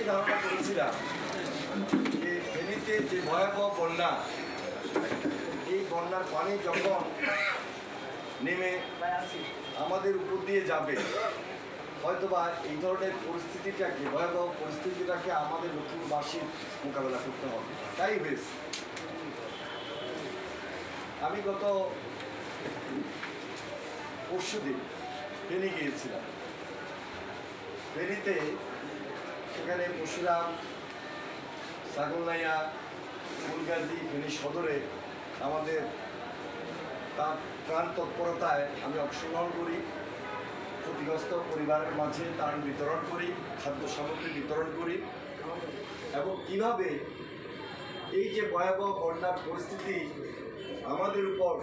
ধারণা করেছিলাম যে ফেনীতে যে ভয়াবহ বন্যা, এই বন্যার পানি যখন নেমে আমাদের উপর দিয়ে যাবে, হয়তোবা এই ধরনের পরিস্থিতিটাকে, ভয়াবহ পরিস্থিতিটাকে আমাদের লক্ষ্মীপুরবাসীর মোকাবেলা করতে হবে। তাই হয়েছে। আমি গত পরশুদিন ফেনী গিয়েছিলাম। ফেনীতে সেখানে পরশুরাম, ছাগলনাইয়া, ফুলগাজী, ফেনী সদরে আমাদের তার প্রাণ তৎপরতায় আমি অংশগ্রহণ করি। ক্ষতিগ্রস্ত পরিবারের মাঝে ত্রাণ বিতরণ করি, খাদ্য সামগ্রী বিতরণ করি, এবং কীভাবে এই যে ভয়াবহ বন্যার পরিস্থিতি আমাদের উপর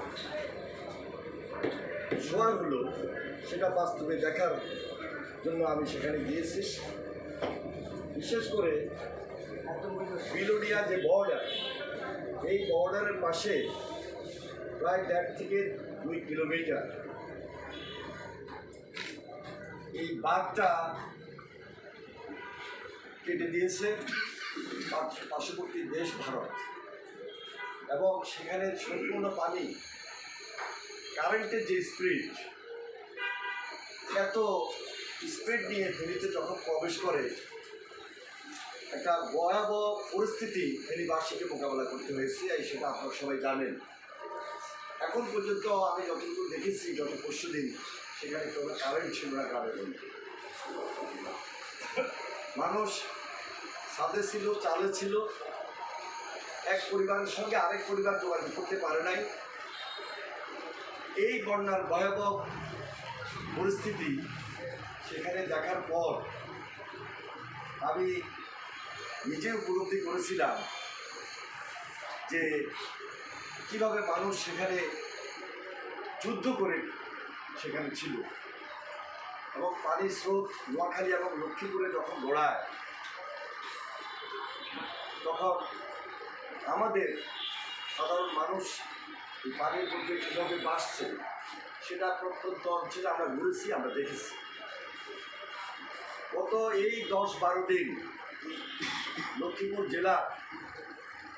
জোয়ার হলো, সেটা বাস্তবে দেখার জন্য আমি সেখানে গিয়েছি। বিশেষ করে বিলোনিয়া যে বর্ডার, এই বর্ডারের পাশে প্রায় 1.5 থেকে 2 কিলোমিটার এই বাঁধটা কেটে দিয়েছে পার্শ্ববর্তী দেশ ভারত, এবং সেখানে সম্পূর্ণ পানি, কারেন্টের যে স্পিড, এত স্পিড নিয়ে ফেনীতে যখন প্রবেশ করে, একটা ভয়াবহ পরিস্থিতি ফেনীবাসীকে মোকাবেলা করতে হয়েছে, সেটা আপনারা সবাই জানেন। এখন পর্যন্ত আমি যতটুকু দেখেছি, গত পরশুদিন সেখানে কোনো কারেন্ট ছিল না গ্রামের মধ্যে। মানুষ ছাদে ছিল, চালে ছিল, এক পরিবারের সঙ্গে আরেক পরিবার যোগাযোগ করতে পারে নাই। এই বন্যার ভয়াবহ পরিস্থিতি সেখানে দেখার পর আমি নিজে উপলব্ধি করেছিলাম যে কিভাবে মানুষ সেখানে যুদ্ধ করে সেখানে ছিল, এবং পানির স্রোত নোয়াখালী এবং লক্ষ্মীপুরে যখন গড়ায়, তখন আমাদের সাধারণ মানুষ এই পানির মধ্যে কীভাবে বাসছে, সেটা প্রত্যন্ত অঞ্চলে আমরা ঘুরেছি, আমরা দেখেছি। গত এই 10-12 দিন লক্ষ্মীপুর জেলা